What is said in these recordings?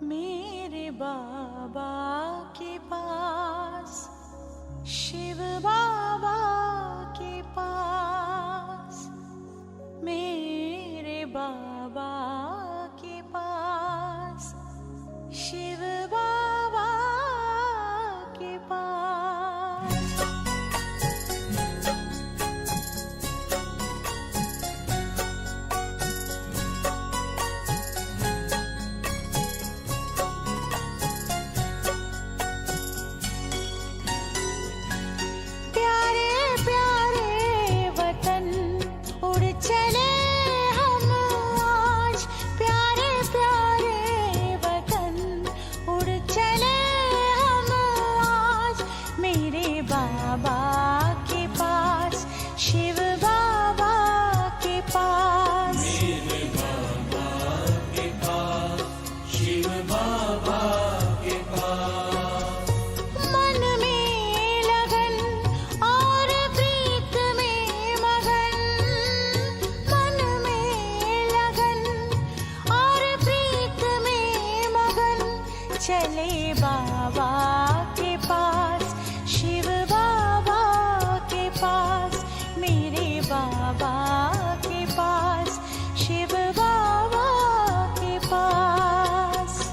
मेरे बाबा के पास, शिव बाबा के पास, मेरे बाबा के पास, शिव बाबा के पास। प्यारे प्यारे वतन उड़ चले हम आज, प्यारे प्यारे वतन उड़ चले हम आज, मेरे बाबा के पास, शिव बाबा के पास। मेरे बाबा के पास, शिव बाबा के पास। मन में लगन और प्रीत में मगन, मन में लगन और प्रीत में मगन, चले बाबा के पास, शिव बाबा के पास, मेरे बाबा के पास, शिव बाबा के पास।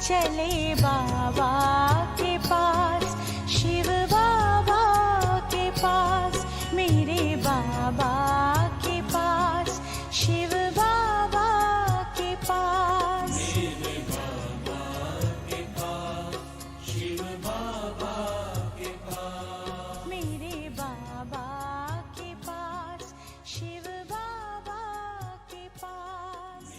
चले बाबा के पास, शिव बाबा के पास, मेरे बाबा के पास, शिव बाबा के पास। मेरे बाबा के पास, शिव बाबा के पास। मेरे बाबा के पास, शिव बाबा के पास।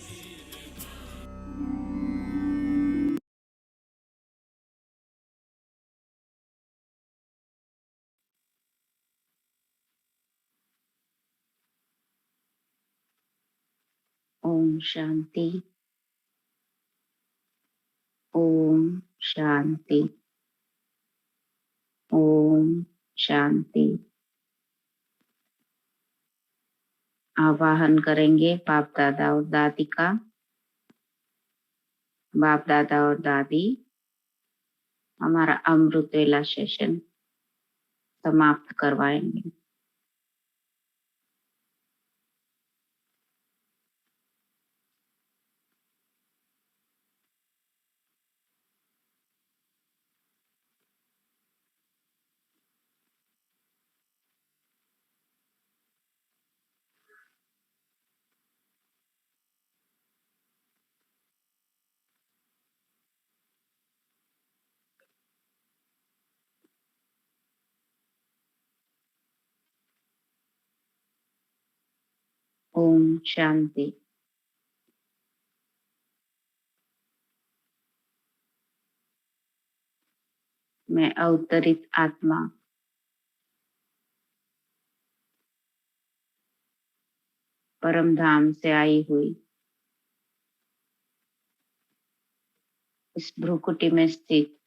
ओम शांति। ओम शांति। ओम शांति। आवाहन करेंगे बाप दादा और दादी का। बाप दादा और दादी हमारा अमृत वेला सेशन समाप्त करवाएंगे। ओम शांति। मैं अवतरित आत्मा परम धाम से आई हुई इस भ्रुकुटी में स्थित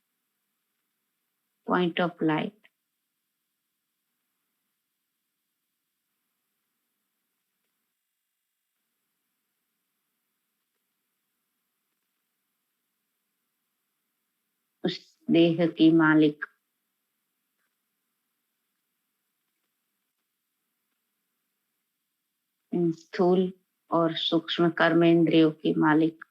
पॉइंट ऑफ लाइट उस देह की मालिक इन स्थूल और सूक्ष्म कर्मेंद्रियों की मालिक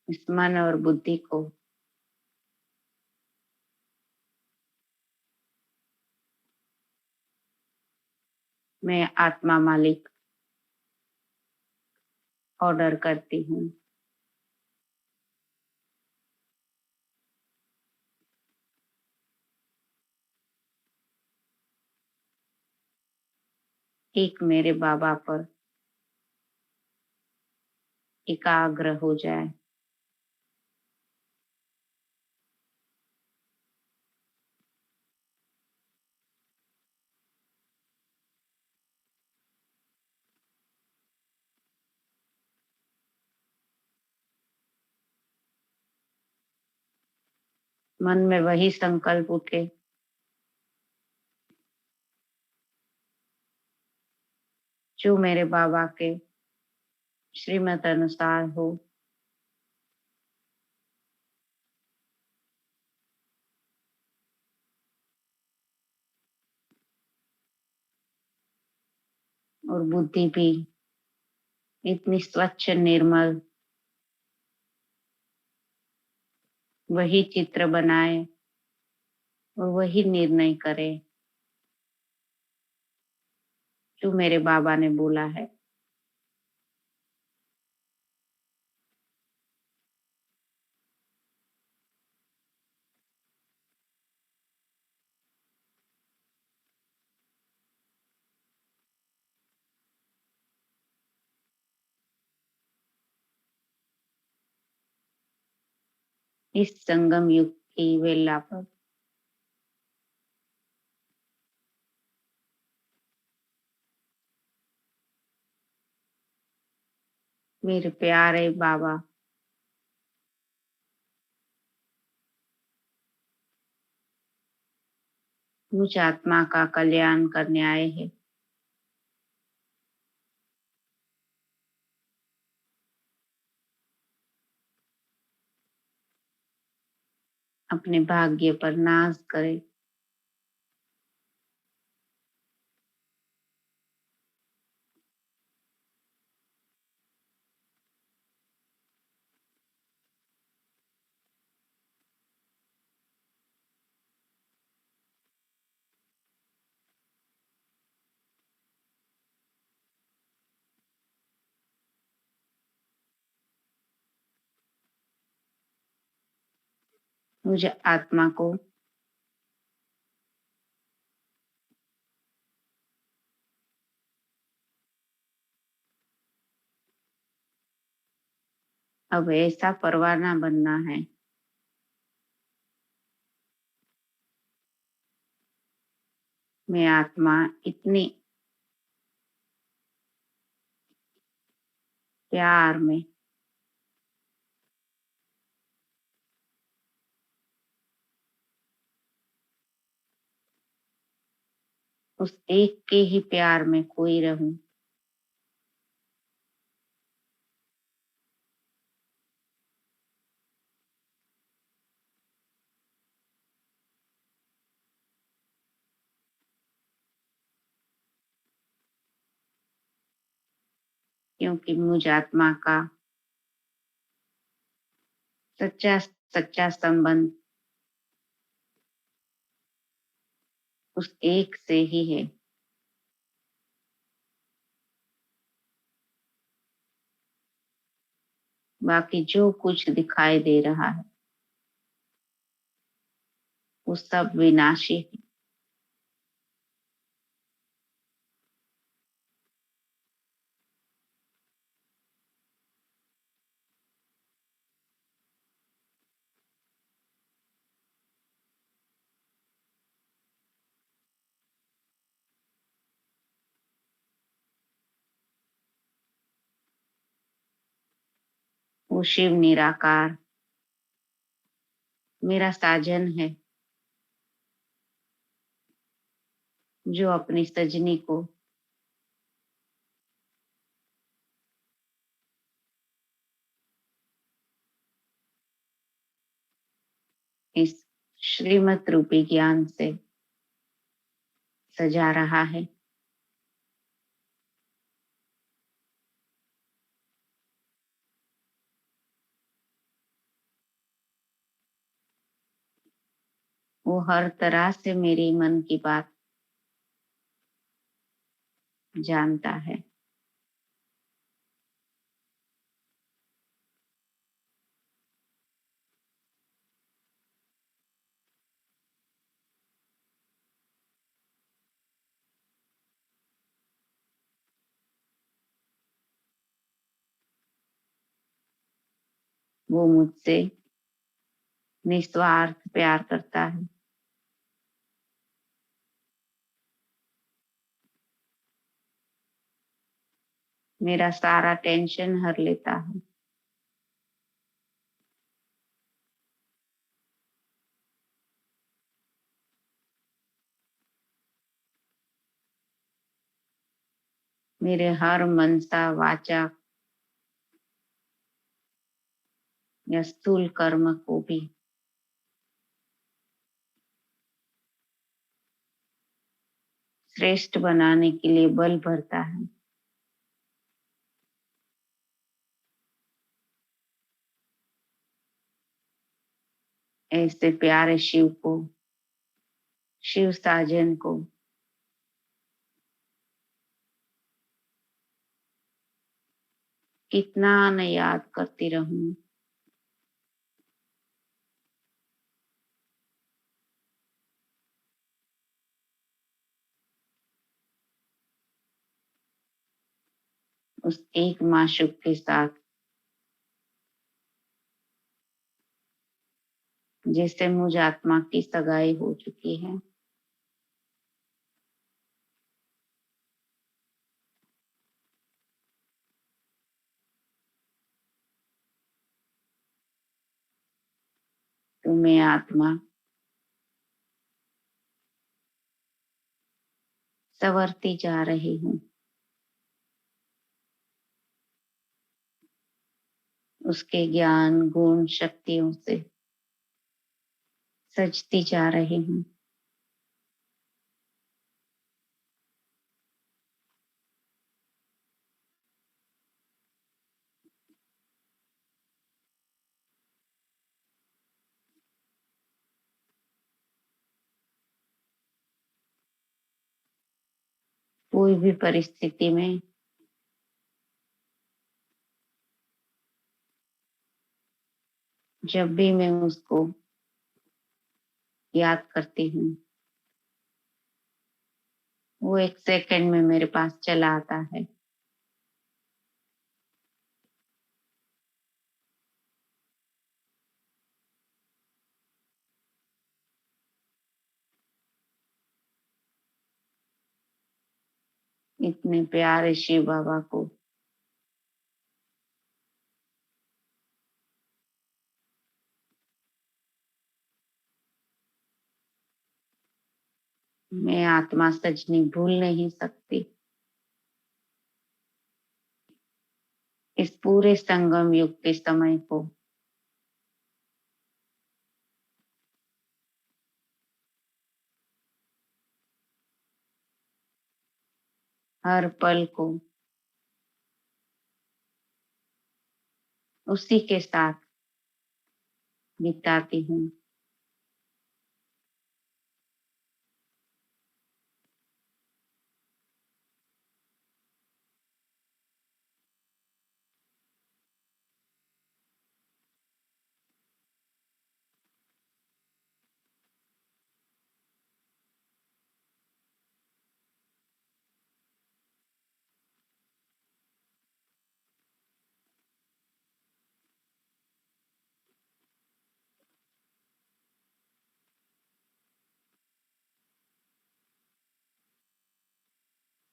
इस मन और बुद्धि को मैं आत्मा मालिक ऑर्डर करती हूँ। एक मेरे बाबा पर एकाग्र हो जाए। मन में वही संकल्प उठे जो मेरे बाबा के श्रीमत अनुसार हो। और बुद्धि भी इतनी स्वच्छ निर्मल वही चित्र बनाए और वही निर्णय करे जो मेरे बाबा ने बोला है। इस संगम युग की वेला पर मेरे प्यारे बाबा मुझ आत्मा का कल्याण करने आए हैं। अपने भाग्य पर नाज करे। मुझे आत्मा को अब ऐसा परवाना बनना है मैं आत्मा इतनी प्यार में उस एक के ही प्यार में खोई रहूं। क्योंकि मुझ आत्मा का सच्चा सच्चा संबंध उस एक से ही है। बाकी जो कुछ दिखाई दे रहा है वो सब विनाशी है। वो शिव निराकार मेरा साजन है जो अपनी सजनी को इस श्रीमत रूपी ज्ञान से सजा रहा है। वो हर तरह से मेरी मन की बात जानता है। वो मुझसे निस्वार्थ प्यार करता है। मेरा सारा टेंशन हर लेता है। मेरे हर मनसा वाचा या स्थूल कर्म को भी श्रेष्ठ बनाने के लिए बल भरता है। ऐसे प्यारे शिव को, शिव साजन को कितना न याद करती रहूं। उस एक माशूक के साथ जिससे मुझ आत्मा की सगाई हो चुकी है। तो मैं आत्मा संवरती जा रही हूँ। उसके ज्ञान गुण शक्तियों से सजती जा रही हूँ। कोई भी परिस्थिति में जब भी मैं उसको याद करती हूँ, वो एक सेकंड में मेरे पास चला आता है। इतने प्यारे शिव बाबा को मैं आत्मा सजनी भूल नहीं सकती। इस पूरे संगम युग के समय को, हर पल को उसी के साथ बिताती हूँ।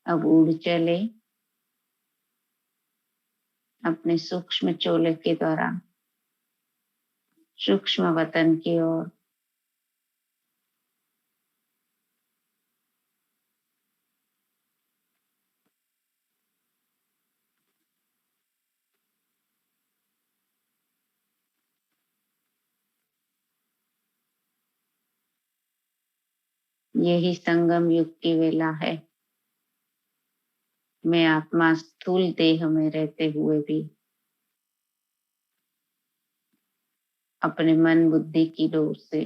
अब उड़ चले अपने सूक्ष्म चोले के द्वारा सूक्ष्म वतन की ओर। यही संगम युग की वेला है। मैं आत्मा स्थूल देह में रहते हुए भी अपने मन बुद्धि की डोर से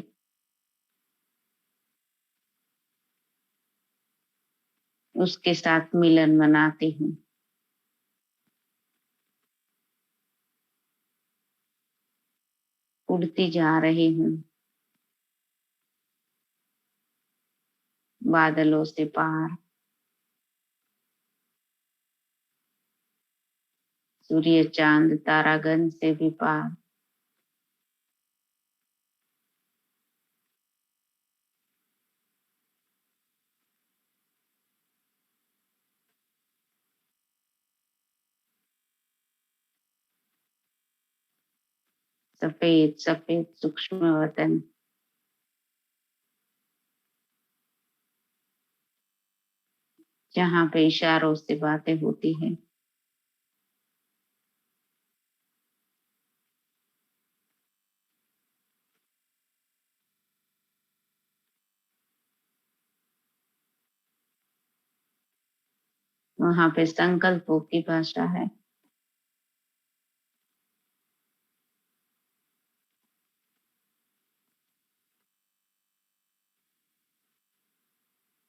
उसके साथ मिलन मनाती हूँ। उड़ती जा रही हूँ बादलों से पार, सूर्य चांद तारागण से भी पार। सफेद सफेद सूक्ष्म वतन, जहाँ पे इशारों से बातें होती हैं। वहां पे संकल्पों की भाषा है।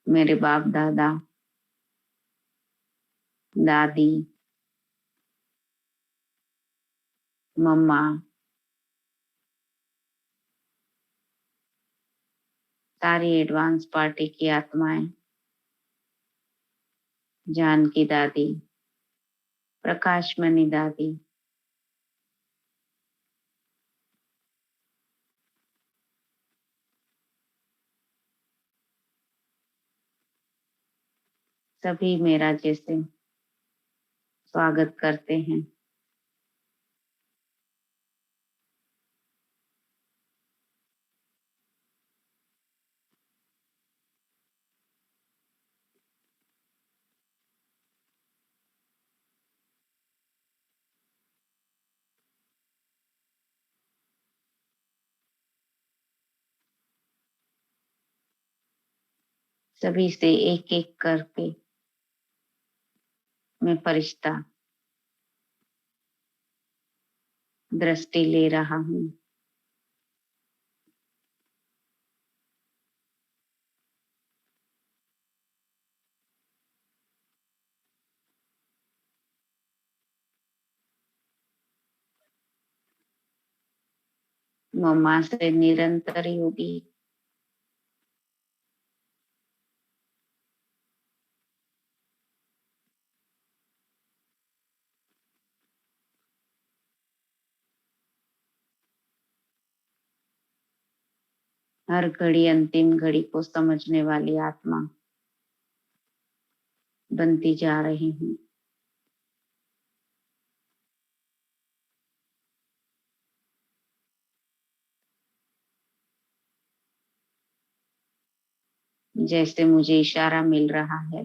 मेरे बाप दादा, दादी, मम्मा, सारी एडवांस पार्टी की आत्माएं, जानकी दादी, प्रकाश मणि दादी, सभी मेरा जैसे स्वागत करते हैं। सभी से एक एक करके मैं फरिश्ता दृष्टि ले रहा हूँ। मम्मा से निरंतर योगी हर घड़ी अंतिम घड़ी को समझने वाली आत्मा बनती जा रही हूँ। जैसे मुझे इशारा मिल रहा है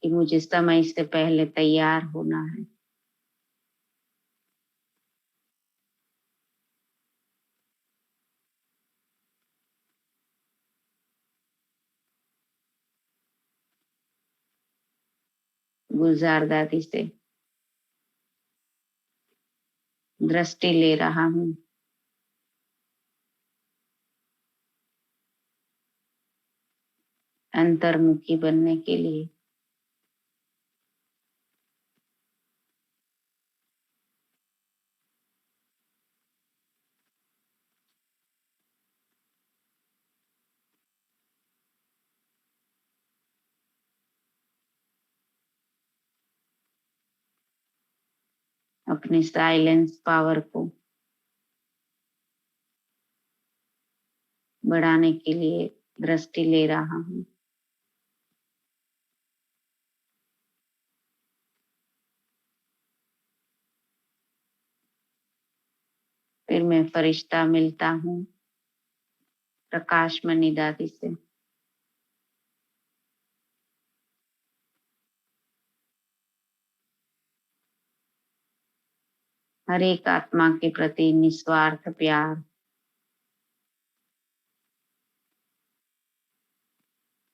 कि मुझे समय से पहले तैयार होना है। गुलजार दादी से दृष्टि ले रहा हूँ। अंतर्मुखी बनने के लिए अपने साइलेंस पावर को बढ़ाने के लिए दृष्टि ले रहा हूँ। फिर मैं फरिश्ता मिलता हूँ प्रकाश मणि दादी से। हर एक आत्मा के प्रति निस्वार्थ प्यार,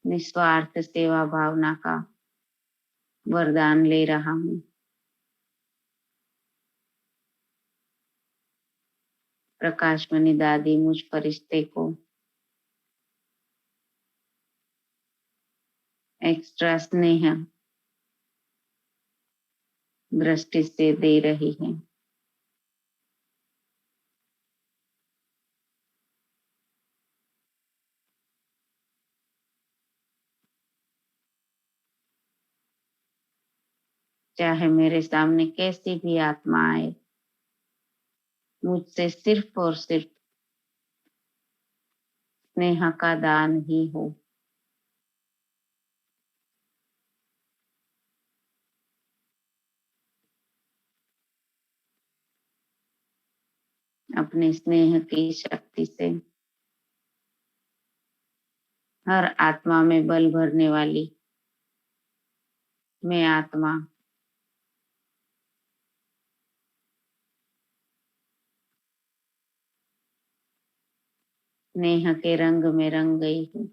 निस्वार्थ सेवा भावना का वरदान ले रहा हूँ। प्रकाश मणि दादी मुझ फरिश्ते को एक्स्ट्रा स्नेह दृष्टि से दे रही है। चाहे मेरे सामने कैसी भी आत्मा आए, मुझसे सिर्फ और सिर्फ स्नेह का दान ही हो। अपने स्नेह की शक्ति से हर आत्मा में बल भरने वाली मैं आत्मा स्नेह के रंग में रंग गई हूँ।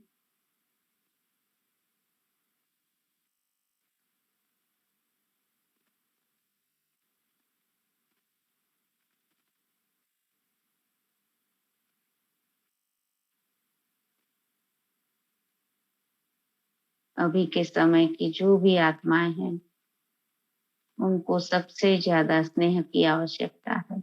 अभी के समय की जो भी आत्माएं हैं, उनको सबसे ज्यादा स्नेह की आवश्यकता है।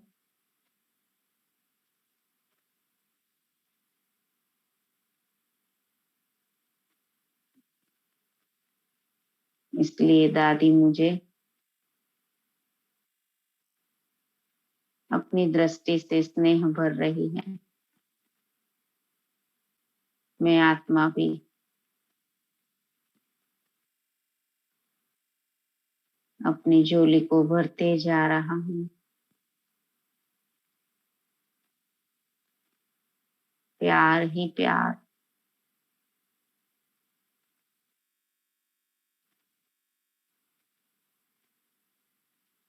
इसलिए दादी मुझे अपनी दृष्टि से स्नेह भर रही है। मैं आत्मा भी अपनी झोली को भरते जा रहा हूँ। प्यार ही प्यार,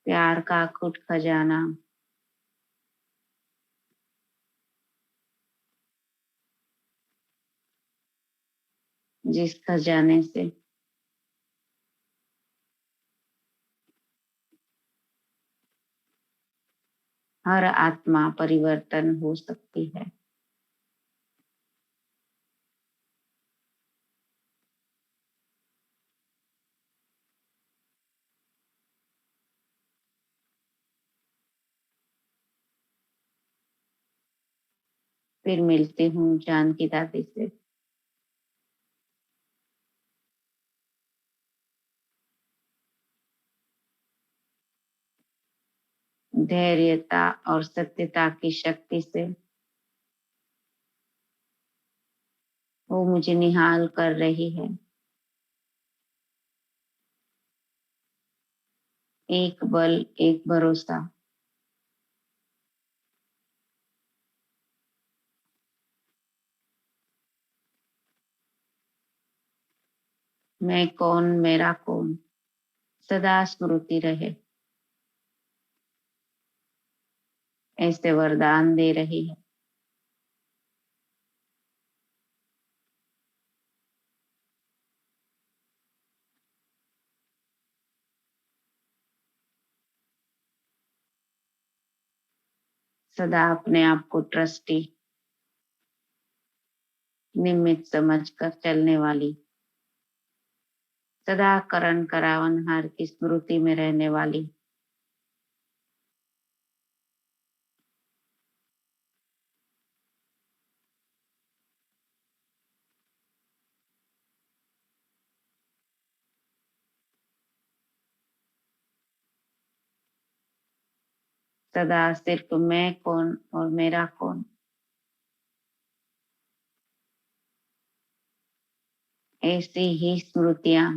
प्यार का अखुट खजाना जिस खजाने से हर आत्मा परिवर्तन हो सकती है। फिर मिलती हूँ जानकी दादी से। धैर्यता और सत्यता की शक्ति से वो मुझे निहाल कर रही है। एक बल, एक भरोसा। मैं कौन, मेरा कौन, सदा स्मृति रहे, ऐसे वरदान दे रही है। सदा अपने आप को ट्रस्टी, निमित्त समझकर चलने वाली, सदा करण करावनहार की स्मृति में रहने वाली। सदा सिर्फ मैं कौन और मेरा कौन, ऐसी ही स्मृतियां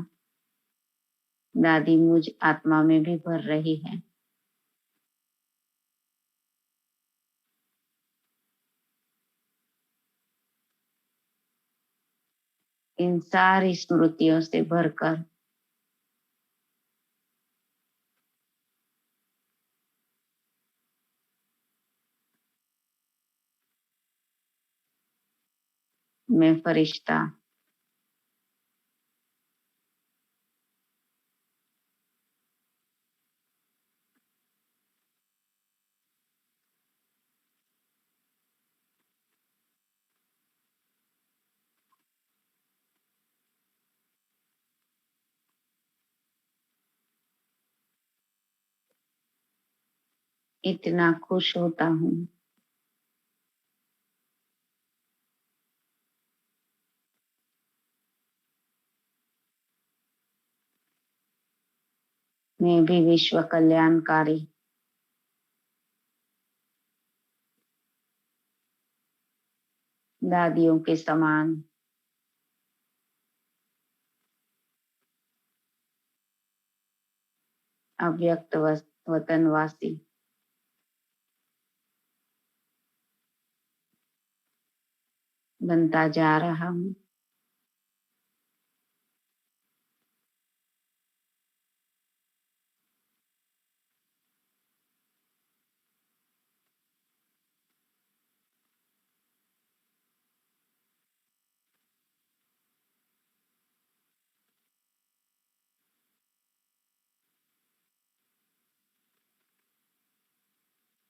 दादी मुझ आत्मा में भी भर रही है। इन सारी स्मृतियों से भरकर मैं फरिश्ता, इतना खुश होता हूँ। मैं भी विश्व कल्याणकारी दादियों के समान अव्यक्त वतनवासी बनता जा रहा हूँ।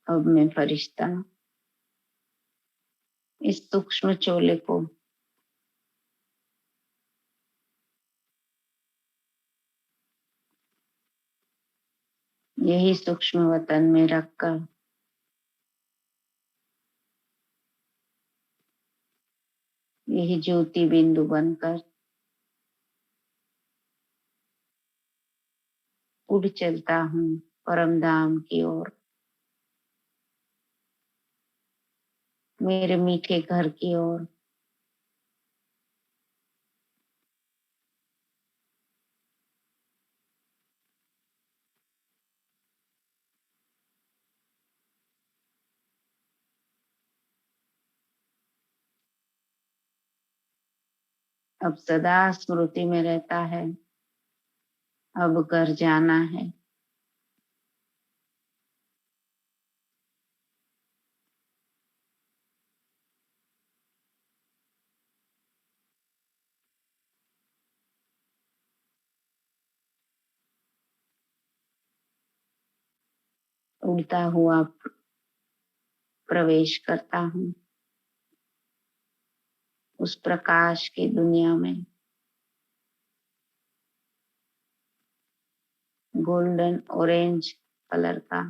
अब मैं फरिश्ता इस सूक्ष्म चोले को यही सूक्ष्म वतन में रखकर यही ज्योति बिंदु बनकर उड़ चलता हूँ परम धाम की ओर, मेरे मीठे घर की ओर। अब सदा स्मृति में रहता है, अब घर जाना है। उड़ता हुआ प्रवेश करता हूँ उस प्रकाश की दुनिया में। गोल्डन ऑरेंज कलर का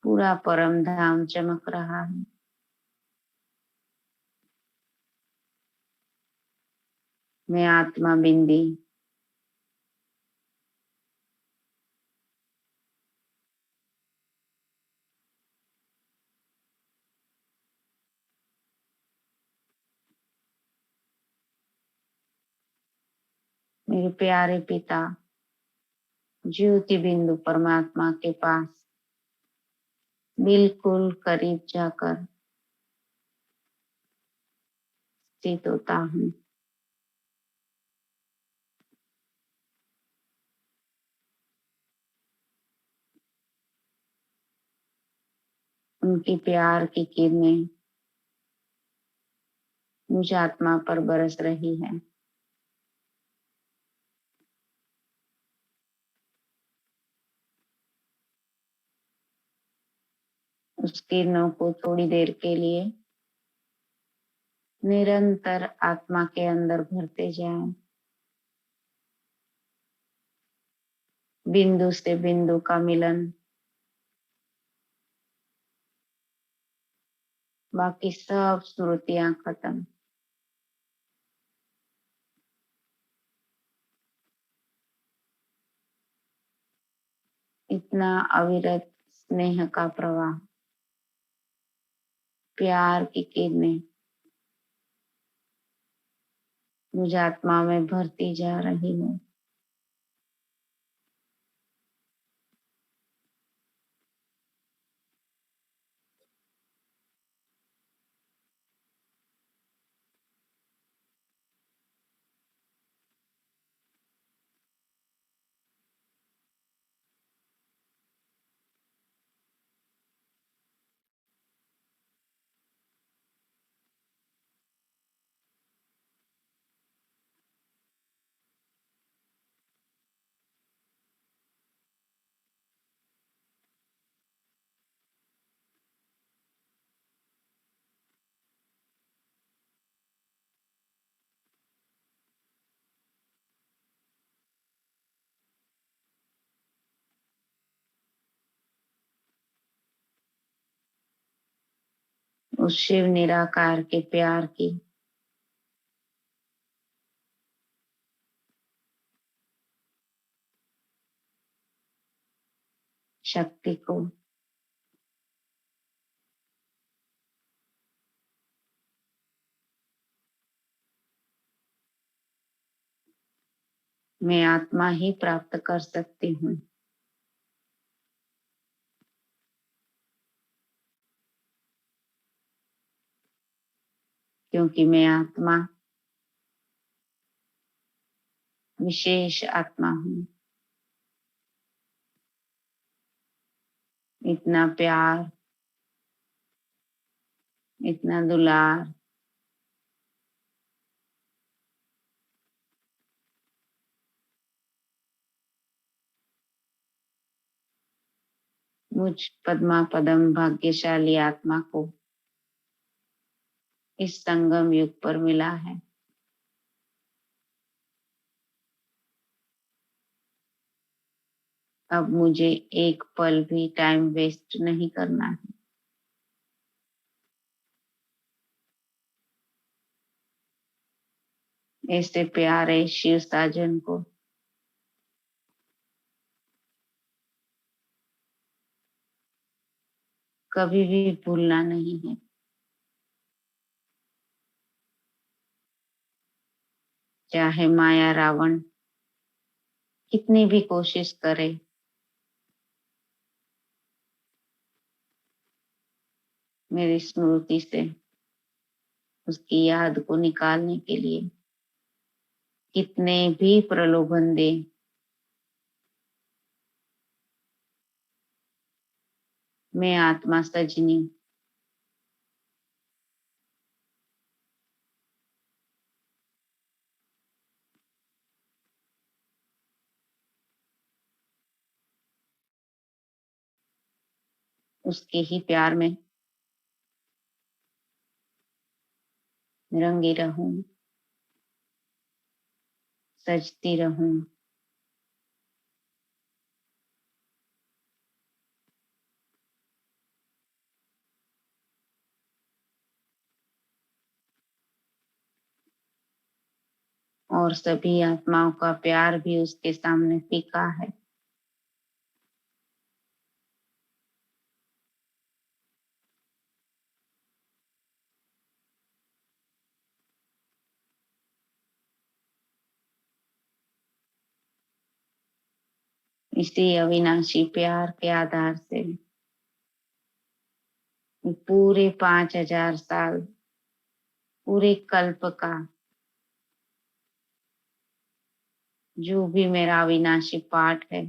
पूरा परम धाम चमक रहा है। मैं आत्मा बिंदी मेरे प्यारे पिता ज्योति बिंदु परमात्मा के पास बिल्कुल करीब जाकर स्थित होता हूँ। उनकी प्यार की किरणें मुझ आत्मा पर बरस रही है। उस किरणों को थोड़ी देर के लिए निरंतर आत्मा के अंदर भरते जाएं। बिंदु से बिंदु का मिलन, बाकी सब स्मृतियां खत्म। इतना अविरत स्नेह का प्रवाह, प्यार की किरणें मुझ आत्मा में भरती जा रही है। उस शिव निराकार के प्यार की शक्ति को मैं आत्मा ही प्राप्त कर सकती हूँ, क्योंकि मैं आत्मा विशेष आत्मा हूँ। इतना प्यार, इतना दुलार मुझ पद्मा पदम भाग्यशाली आत्मा को इस संगम युग पर मिला है। अब मुझे एक पल भी टाइम वेस्ट नहीं करना है। ऐसे प्यारे शिव साजन को कभी भी भूलना नहीं है। चाहे माया रावण कितनी भी कोशिश करे, मेरी स्मृति से उसकी याद को निकालने के लिए कितने भी प्रलोभन दे, मैं आत्मा सजनी उसके ही प्यार में रंगी रहूं, सजती रहूं। और सभी आत्माओं का प्यार भी उसके सामने फीका है। इसी अविनाशी प्यार के आधार से पूरे 5000 साल, पूरे कल्प का जो भी मेरा अविनाशी पाठ है,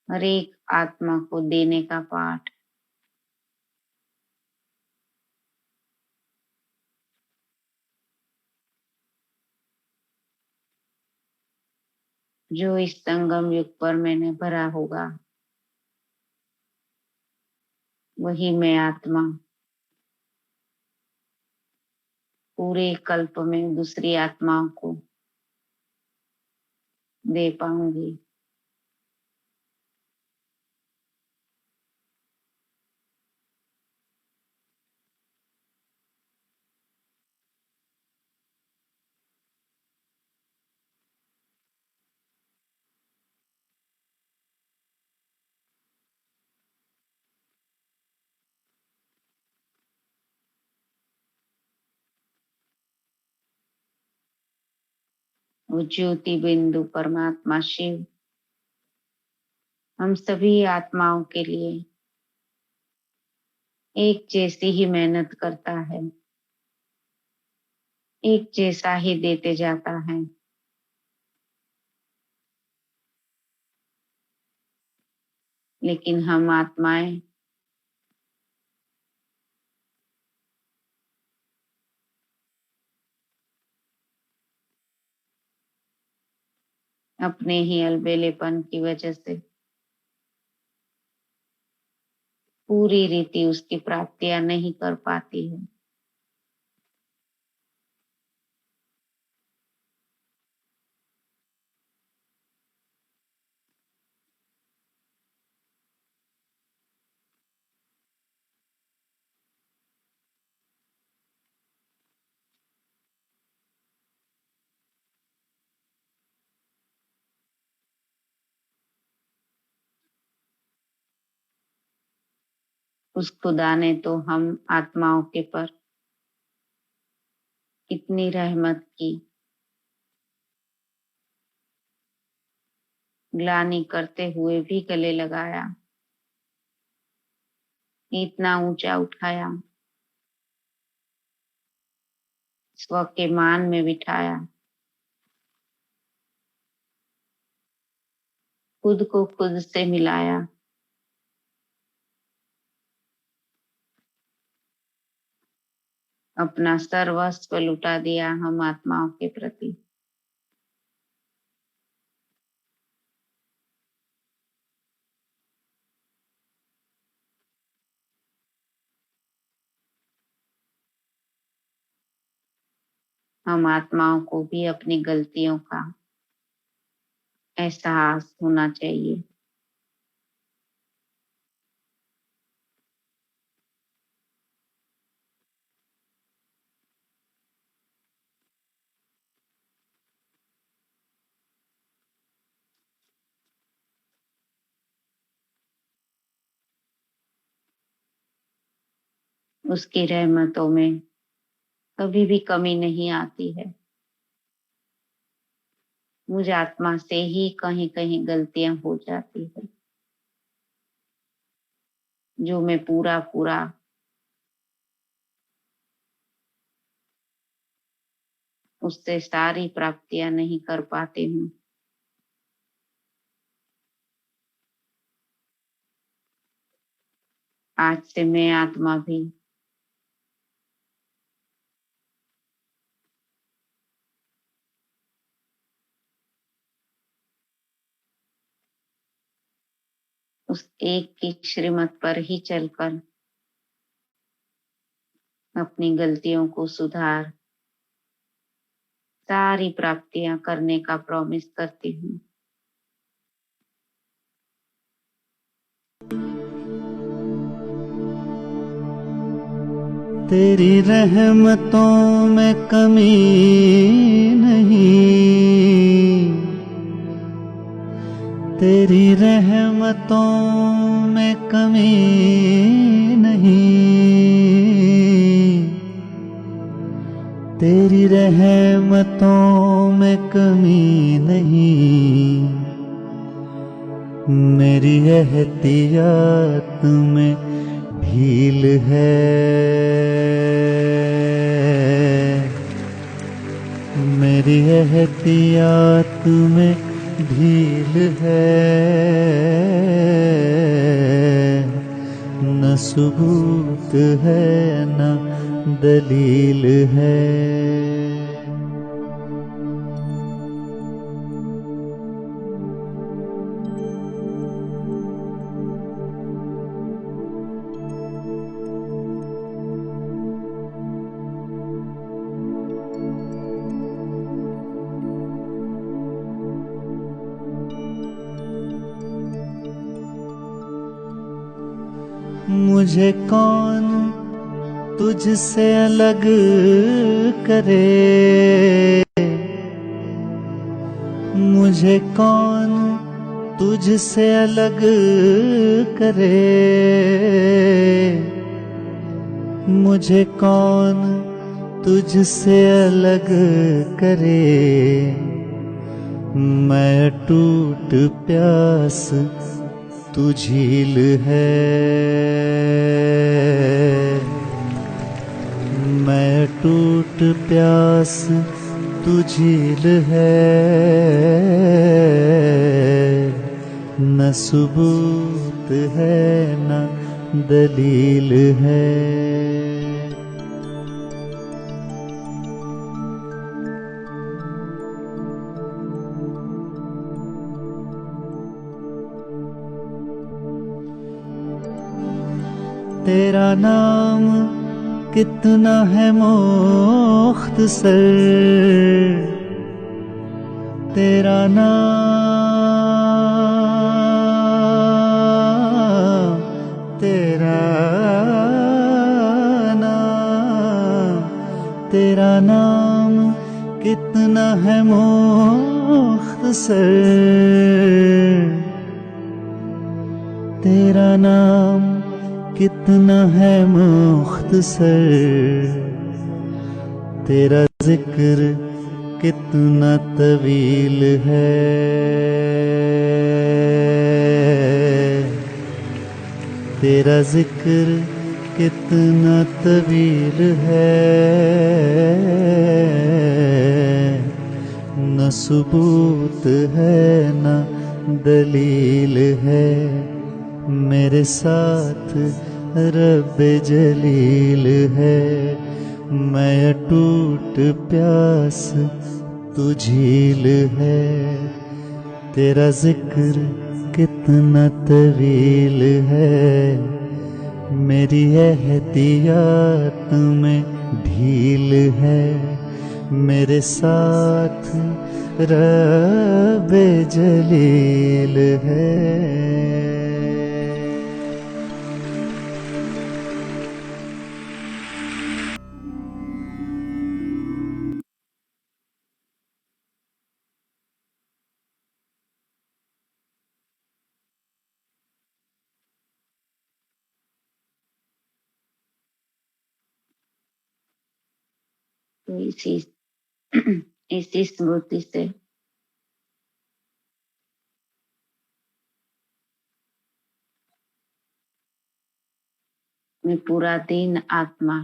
हर एक आत्मा को देने का पाठ, जो इस संगम युग पर मैंने भरा होगा, वही मैं आत्मा पूरे कल्प में दूसरी आत्माओं को दे पाऊंगी। वो ज्योति बिंदु परमात्मा शिव हम सभी आत्माओं के लिए एक जैसी ही मेहनत करता है, एक जैसा ही देते जाता है। लेकिन हम आत्माएं अपने ही अलबेलेपन की वजह से पूरी रीति उसकी प्राप्तियां नहीं कर पाती है। उस खुदा ने तो हम आत्माओं के पर इतनी रहमत की, ग्लानि करते हुए भी गले लगाया, इतना ऊंचा उठाया, स्व के मान में बिठाया, खुद को खुद से मिलाया, अपना सर्वस्व लुटा दिया हम आत्माओं के प्रति। हम आत्माओं को भी अपनी गलतियों का एहसास होना चाहिए। उसकी रहमतों में कभी भी कमी नहीं आती है। मुझ आत्मा से ही कहीं कहीं गलतियां हो जाती है, जो मैं पूरा पूरा उससे सारी प्राप्तियां नहीं कर पाती हूँ। आज से मैं आत्मा भी उस एक की श्रीमत पर ही चलकर अपनी गलतियों को सुधार सारी प्राप्तियां करने का प्रॉमिस करती हूँ। तेरी रहमतों में कमी नहीं, तेरी रहमतों में कमी नहीं, तेरी रहमतों में कमी नहीं, मेरी एहतियात में ढील है, मेरी एहतियात में ढील है, न सबूत है न दलील है। मुझे कौन तुझसे अलग करे, मुझे कौन तुझसे अलग करे, मुझे कौन तुझसे अलग करे, मैं टूट प्यास तू झील है, मैं टूट प्यास तू झील है, न सबूत है न दलील है। तेरा नाम कितना है मुख्तसर, तेरा नाम, तेरा नाम, तेरा नाम कितना है मुख्तसर, तेरा नाम कितना है मुख्तसर, तेरा जिक्र कितना तवील है, तेरा जिक्र कितना तवील है, न सबूत है न दलील है, मेरे साथ रब जलील है, मैं अटूट प्यास तू झील है, तेरा जिक्र कितना तवील है, मेरी एहतियात में ढील है, मेरे साथ रब जलील है। तो इसी स्मृति से मैं पूरा दिन आत्मा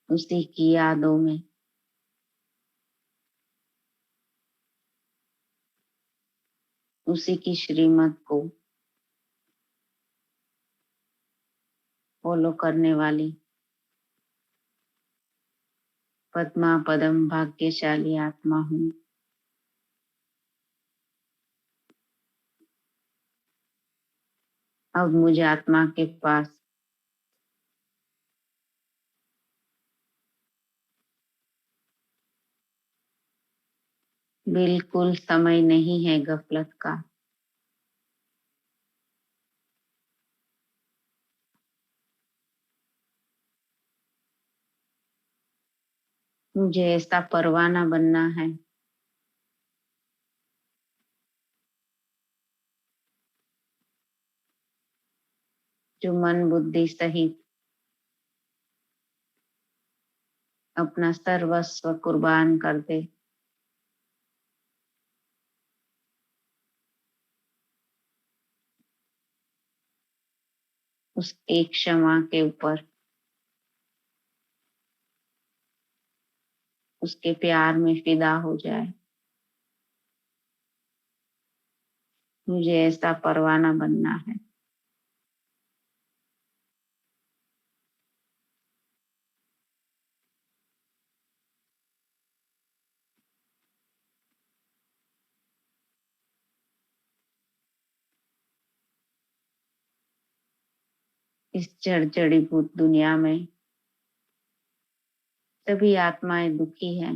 उसी की यादों में उसी की श्रीमत को फॉलो करने वाली पद्मा पदम भाग्यशाली आत्मा हूँ। अब मुझे आत्मा के पास बिल्कुल समय नहीं है गफलत का। मुझे ऐसा परवाना बनना है जो मन बुद्धि सहित अपना सर्वस्व कुर्बान कर दे उस एक क्षमा के ऊपर, उसके प्यार में फिदा हो जाए। मुझे ऐसा परवाना बनना है। इस जड़ीभूत दुनिया में सभी आत्माएं दुखी हैं।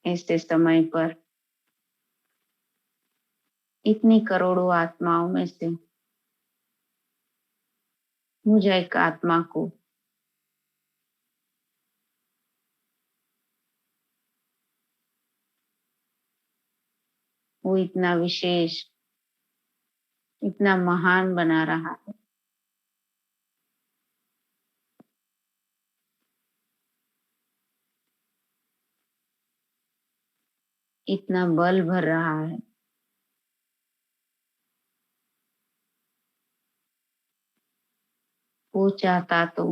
ऐसे समय पर इतनी करोड़ों आत्माओं में से मुझे एक आत्मा को वो इतना विशेष, इतना महान बना रहा है। इतना बल भर रहा है। वो चाहता तो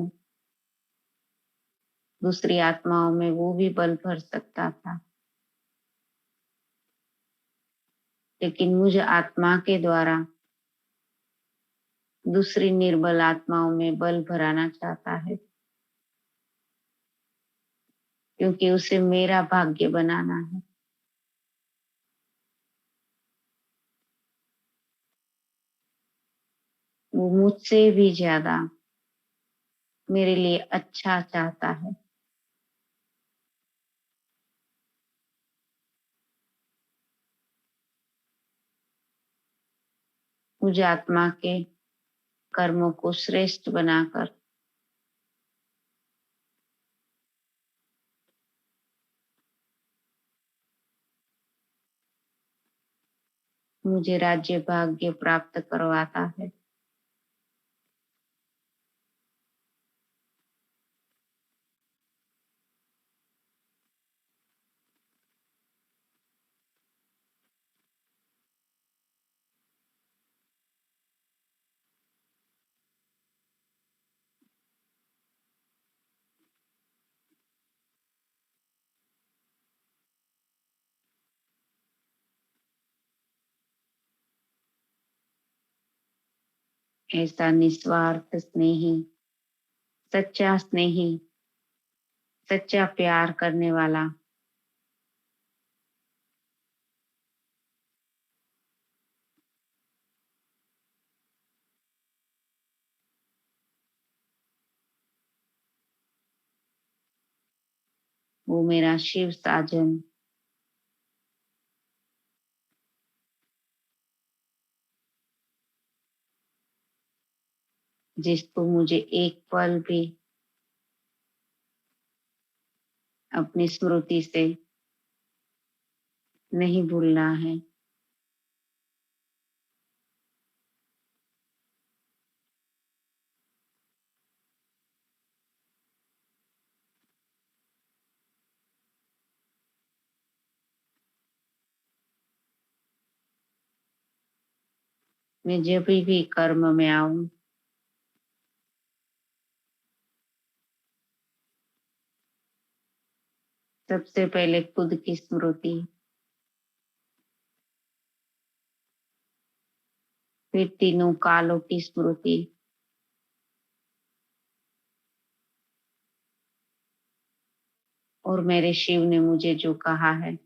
दूसरी आत्माओं में वो भी बल भर सकता था, लेकिन मुझे आत्मा के द्वारा दूसरी निर्बल आत्माओं में बल भराना चाहता है, क्योंकि उसे मेरा भाग्य बनाना है। वो मुझसे भी ज्यादा मेरे लिए अच्छा चाहता है। मुझे आत्मा के कर्मों को श्रेष्ठ बनाकर मुझे राज्य भाग्य प्राप्त करवाता है। ऐसा निस्वार्थ स्नेही, सच्चा स्नेही, सच्चा प्यार करने वाला वो मेरा शिव साजन, जिसको मुझे एक पल भी अपनी स्मृति से नहीं भूलना है। मैं जब भी कर्म में आऊं, सबसे पहले खुद की स्मृति, फिर तीनों कालों की स्मृति, और मेरे शिव ने मुझे जो कहा है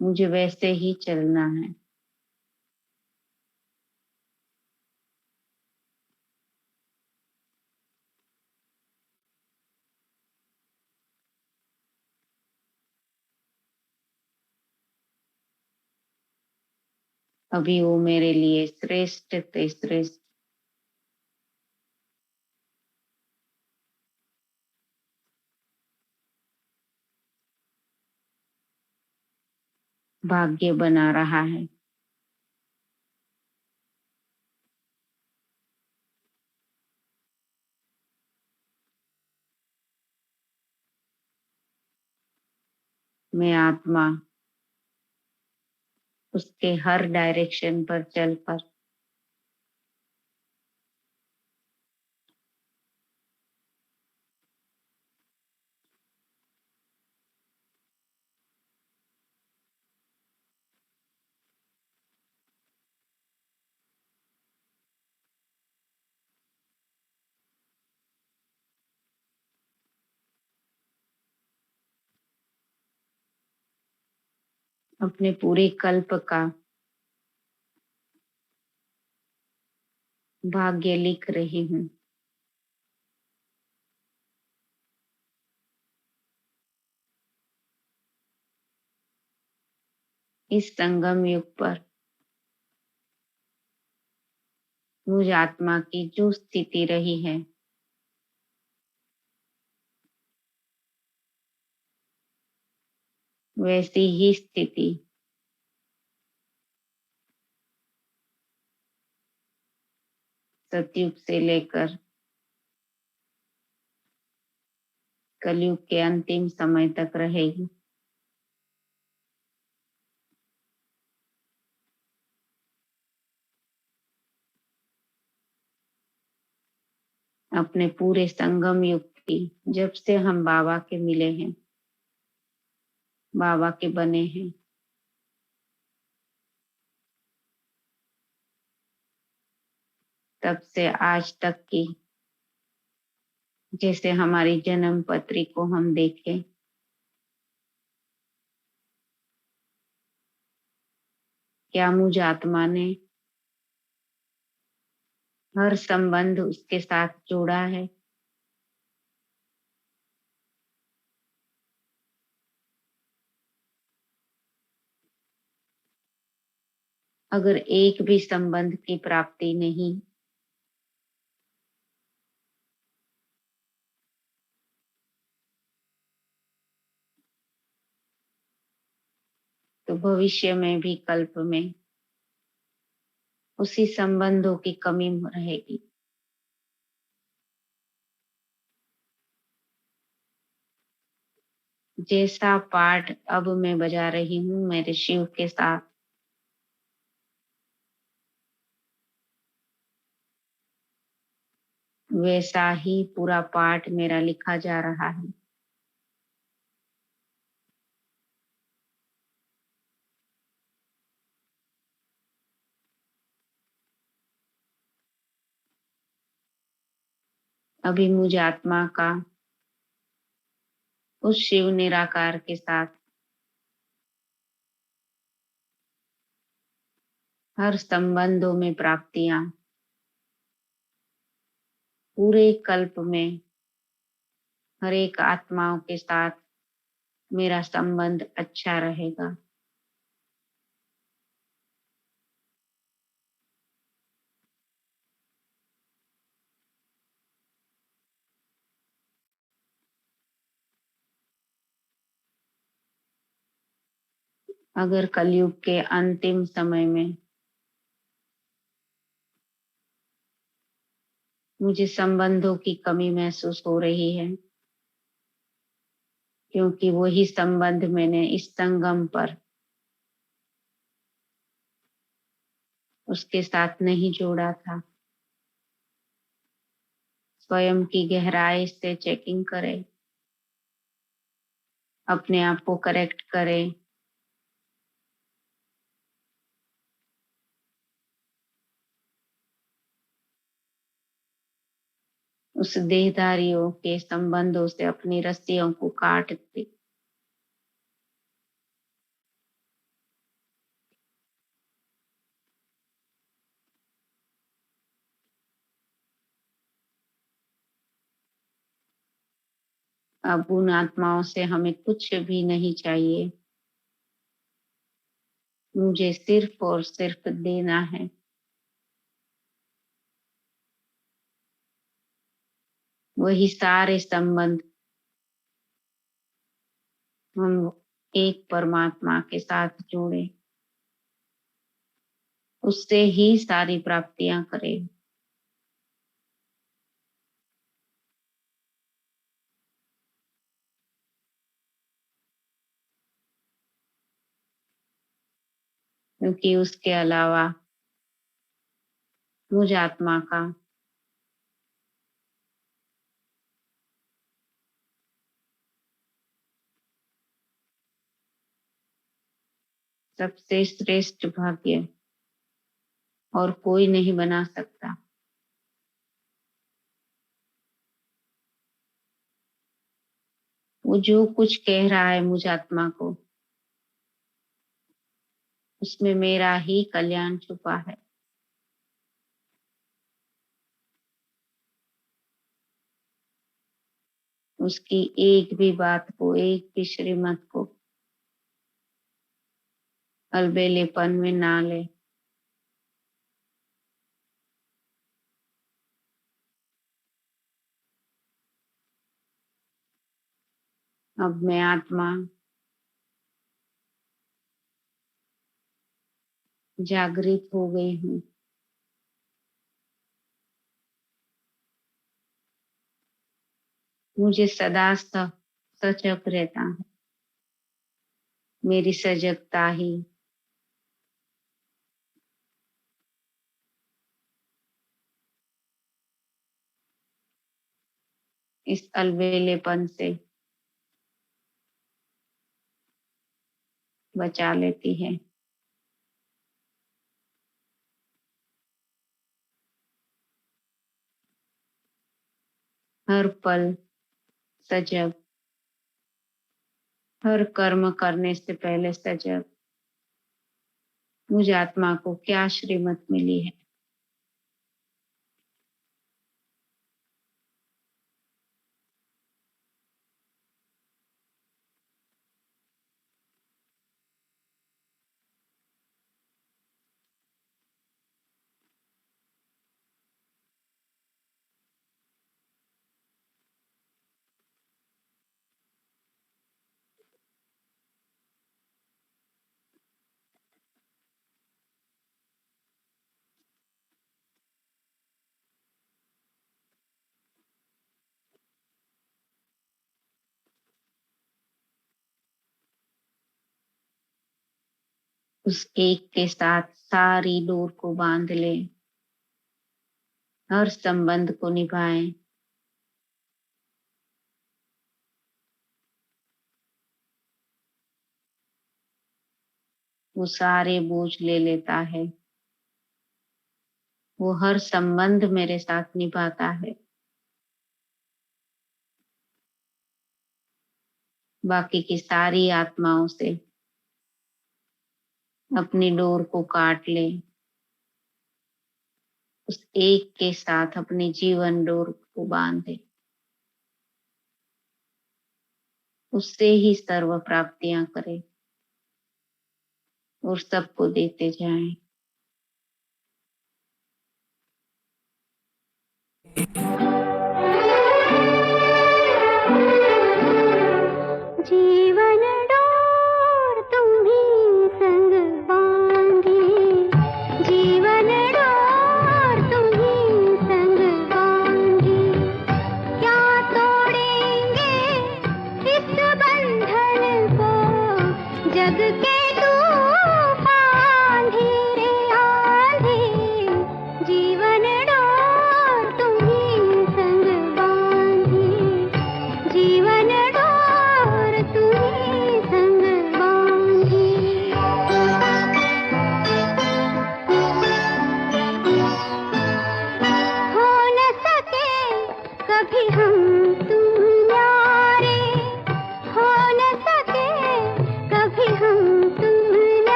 मुझे वैसे ही चलना है। अभी वो मेरे लिए श्रेष्ठ से श्रेष्ठ भाग्य बना रहा है। मैं आत्मा उसके हर डायरेक्शन पर चलकर अपने पूरे कल्प का भाग्य लिख रही हूँ। इस संगम युग पर मुझ आत्मा की जो स्थिति रही है वैसी ही स्थिति सतयुग से लेकर कलयुग के अंतिम समय तक रहेगी। अपने पूरे संगम युग की, जब से हम बाबा के मिले हैं, बाबा के बने हैं, तब से आज तक की जैसे हमारी जन्म पत्री को हम देखें, क्या मुझ आत्मा ने हर संबंध उसके साथ जोड़ा है? अगर एक भी संबंध की प्राप्ति नहीं, तो भविष्य में भी कल्प में उसी संबंधों की कमी रहेगी। जैसा पाठ अब मैं बजा रही हूँ मेरे शिव के साथ, वैसा ही पूरा पाठ मेरा लिखा जा रहा है। अभी मुझ आत्मा का उस शिव निराकार के साथ हर संबंधों में प्राप्तियां, पूरे कल्प में हर एक आत्माओं के साथ मेरा संबंध अच्छा रहेगा। अगर कलयुग के अंतिम समय में मुझे संबंधों की कमी महसूस हो रही है, क्योंकि वही संबंध मैंने इस संगम पर उसके साथ नहीं जोड़ा था, स्वयं की गहराई से चेकिंग करें, अपने आप को करेक्ट करें। उस देहधारियों के संबंधों से अपनी रस्सियों को काट दे। अब उन आत्माओं से हमें कुछ भी नहीं चाहिए, मुझे सिर्फ और सिर्फ देना है। वही सारे संबंध हम एक परमात्मा के साथ जोड़े, उससे ही सारी प्राप्तियां करें। क्योंकि उसके अलावा मुझ आत्मा का सबसे श्रेष्ठ भाग्य और कोई नहीं बना सकता। वो जो कुछ कह रहा है मुझ आत्मा को, उसमें मेरा ही कल्याण छुपा है। उसकी एक भी बात को, एक भी श्रीमत को अलबेलेपन में ना ले। अब मैं आत्मा जागृत हो गई हूँ। मुझे सदा सजग रहता है। मेरी सजगता ही इस अलबेलेपन से बचा लेती है। हर पल सजग, हर कर्म करने से पहले सजग। मुझ आत्मा को क्या श्रीमत मिली है, उस एक के साथ सारी डोर को बांध ले, हर संबंध को निभाएं। वो सारे बोझ ले लेता है। वो हर संबंध मेरे साथ निभाता है। बाकी की सारी आत्माओं से अपनी डोर को काट ले। उस एक के साथ अपनी जीवन डोर को बांधे। उससे ही सर्व प्राप्तियां करे और सबको देते जाएं।